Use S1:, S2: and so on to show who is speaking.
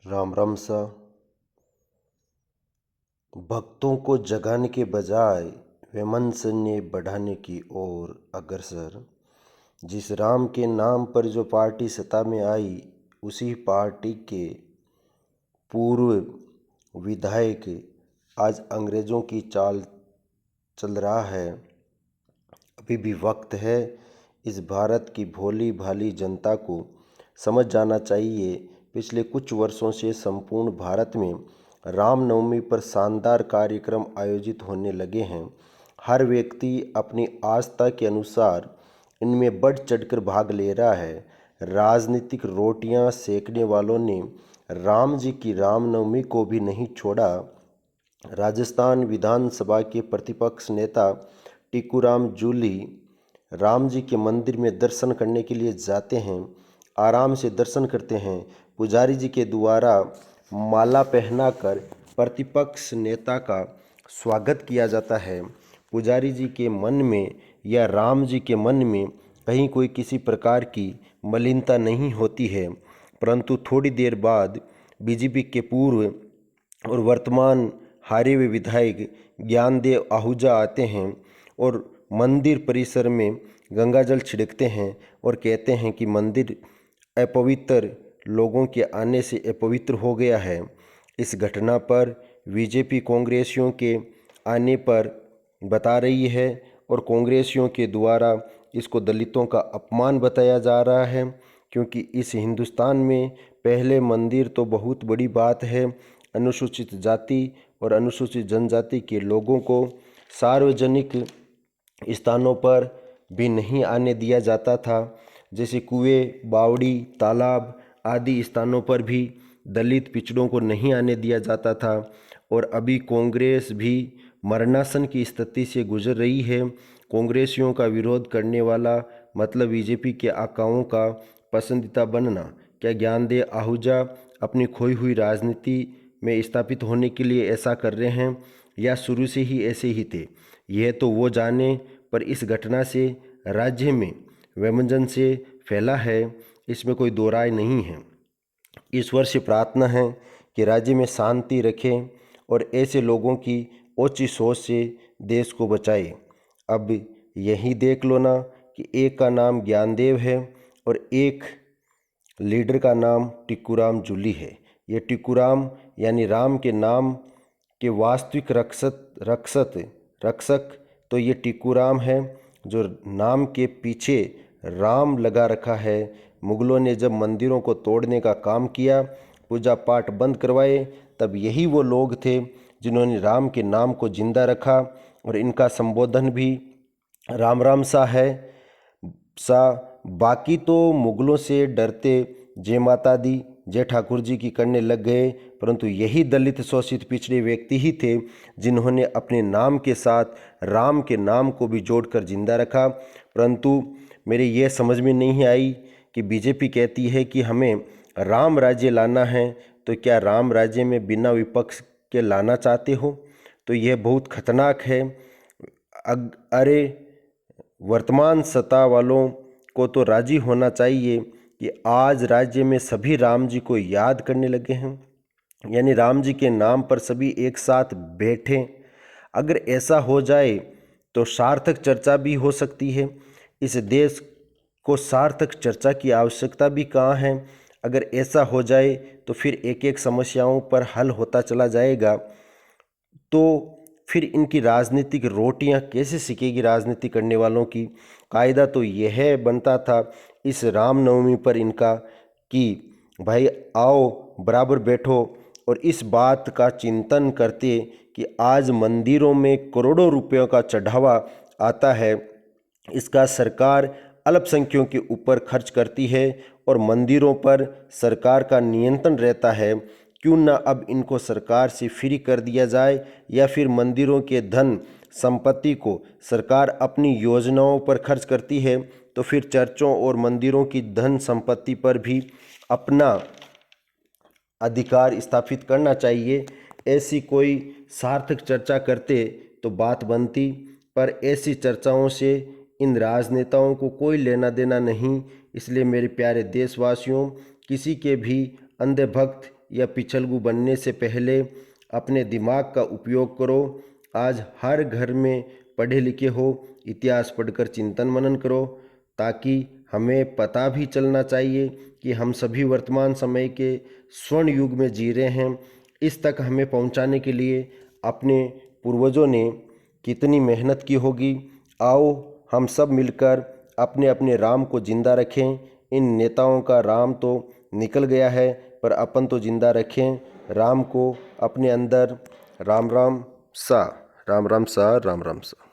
S1: राम राम सा। भक्तों को जगाने के बजाय वैमनस्य बढ़ाने की ओर अग्रसर। जिस राम के नाम पर जो पार्टी सत्ता में आई, उसी पार्टी के पूर्व विधायक आज अंग्रेज़ों की चाल चल रहा है। अभी भी वक्त है। इस भारत की भोली भाली जनता को समझ जाना चाहिए। पिछले कुछ वर्षों से संपूर्ण भारत में रामनवमी पर शानदार कार्यक्रम आयोजित होने लगे हैं। हर व्यक्ति अपनी आस्था के अनुसार इनमें बढ़ चढ़कर भाग ले रहा है। राजनीतिक रोटियां सेकने वालों ने राम जी की रामनवमी को भी नहीं छोड़ा। राजस्थान विधानसभा के प्रतिपक्ष नेता टीकूराम जूली राम जी के मंदिर में दर्शन करने के लिए जाते हैं। आराम से दर्शन करते हैं। पुजारी जी के द्वारा माला पहनाकर प्रतिपक्ष नेता का स्वागत किया जाता है। पुजारी जी के मन में या राम जी के मन में कहीं कोई किसी प्रकार की मलिनता नहीं होती है। परंतु थोड़ी देर बाद बीजेपी के पूर्व और वर्तमान हारे हुए विधायक ज्ञानदेव आहूजा आते हैं और मंदिर परिसर में गंगाजल छिड़कते हैं और कहते हैं कि मंदिर अपवित्र लोगों के आने से अपवित्र हो गया है। इस घटना पर बीजेपी कांग्रेसियों के आने पर बता रही है और कांग्रेसियों के द्वारा इसको दलितों का अपमान बताया जा रहा है, क्योंकि इस हिंदुस्तान में पहले मंदिर तो बहुत बड़ी बात है। अनुसूचित जाति और अनुसूचित जनजाति के लोगों को सार्वजनिक स्थानों पर भी नहीं आने दिया जाता था। जैसे कुएं, बावड़ी, तालाब आदि स्थानों पर भी दलित पिछड़ों को नहीं आने दिया जाता था। और अभी कांग्रेस भी मरणासन की स्थिति से गुजर रही है। कांग्रेसियों का विरोध करने वाला मतलब बीजेपी के आकाओं का पसंदीदा बनना। क्या ज्ञानदेव आहूजा अपनी खोई हुई राजनीति में स्थापित होने के लिए ऐसा कर रहे हैं या शुरू से ही ऐसे ही थे, यह तो वो जाने। पर इस घटना से राज्य में वैमनस्य से फैला है, इसमें कोई दो राय नहीं है। ईश्वर से प्रार्थना है कि राज्य में शांति रखें और ऐसे लोगों की ओछी सोच से देश को बचाए। अब यही देख लो ना कि एक का नाम ज्ञानदेव है और एक लीडर का नाम टीकूराम जूली है। ये टीकूराम यानी राम के नाम के वास्तविक रक्षक तो ये टीकूराम है, जो नाम के पीछे राम लगा रखा है। मुगलों ने जब मंदिरों को तोड़ने का काम किया, पूजा पाठ बंद करवाए, तब यही वो लोग थे जिन्होंने राम के नाम को जिंदा रखा। और इनका संबोधन भी राम राम सा है। बाकी तो मुगलों से डरते जय माता दी, जय ठाकुर जी की करने लग गए। परंतु यही दलित शोषित पिछड़े व्यक्ति ही थे जिन्होंने अपने नाम के साथ राम के नाम को भी जोड़कर जिंदा रखा। परंतु मेरे ये समझ में नहीं आई कि बीजेपी कहती है कि हमें राम राज्य लाना है, तो क्या राम राज्य में बिना विपक्ष के लाना चाहते हो? तो यह बहुत खतरनाक है। अरे वर्तमान सत्ता वालों को तो राजी होना चाहिए कि आज राज्य में सभी राम जी को याद करने लगे हैं, यानी राम जी के नाम पर सभी एक साथ बैठें। अगर ऐसा हो जाए तो सार्थक चर्चा भी हो सकती है। इस देश को सार्थक चर्चा की आवश्यकता भी कहाँ है? अगर ऐसा हो जाए तो फिर एक एक समस्याओं पर हल होता चला जाएगा। तो फिर इनकी राजनीतिक रोटियां कैसे सिकेगी राजनीति करने वालों की? कायदा तो यह बनता था इस रामनवमी पर इनका कि भाई आओ बराबर बैठो और इस बात का चिंतन करते कि आज मंदिरों में करोड़ों रुपयों का चढ़ावा आता है, इसका सरकार अल्पसंख्यकों के ऊपर खर्च करती है और मंदिरों पर सरकार का नियंत्रण रहता है। क्यों ना अब इनको सरकार से फ्री कर दिया जाए, या फिर मंदिरों के धन संपत्ति को सरकार अपनी योजनाओं पर खर्च करती है, तो फिर चर्चों और मंदिरों की धन संपत्ति पर भी अपना अधिकार स्थापित करना चाहिए। ऐसी कोई सार्थक चर्चा करते तो बात बनती, पर ऐसी चर्चाओं से इन राजनेताओं को कोई लेना देना नहीं। इसलिए मेरे प्यारे देशवासियों, किसी के भी अंधे भक्त या पिछलगू बनने से पहले अपने दिमाग का उपयोग करो। आज हर घर में पढ़े लिखे हो, इतिहास पढ़कर चिंतन मनन करो, ताकि हमें पता भी चलना चाहिए कि हम सभी वर्तमान समय के स्वर्ण युग में जी रहे हैं। इस तक हमें पहुंचाने के लिए अपने पूर्वजों ने कितनी मेहनत की होगी। आओ हम सब मिलकर अपने अपने राम को जिंदा रखें। इन नेताओं का राम तो निकल गया है, पर अपन तो जिंदा रखें राम को अपने अंदर। राम राम सा, राम राम सा, राम राम सा।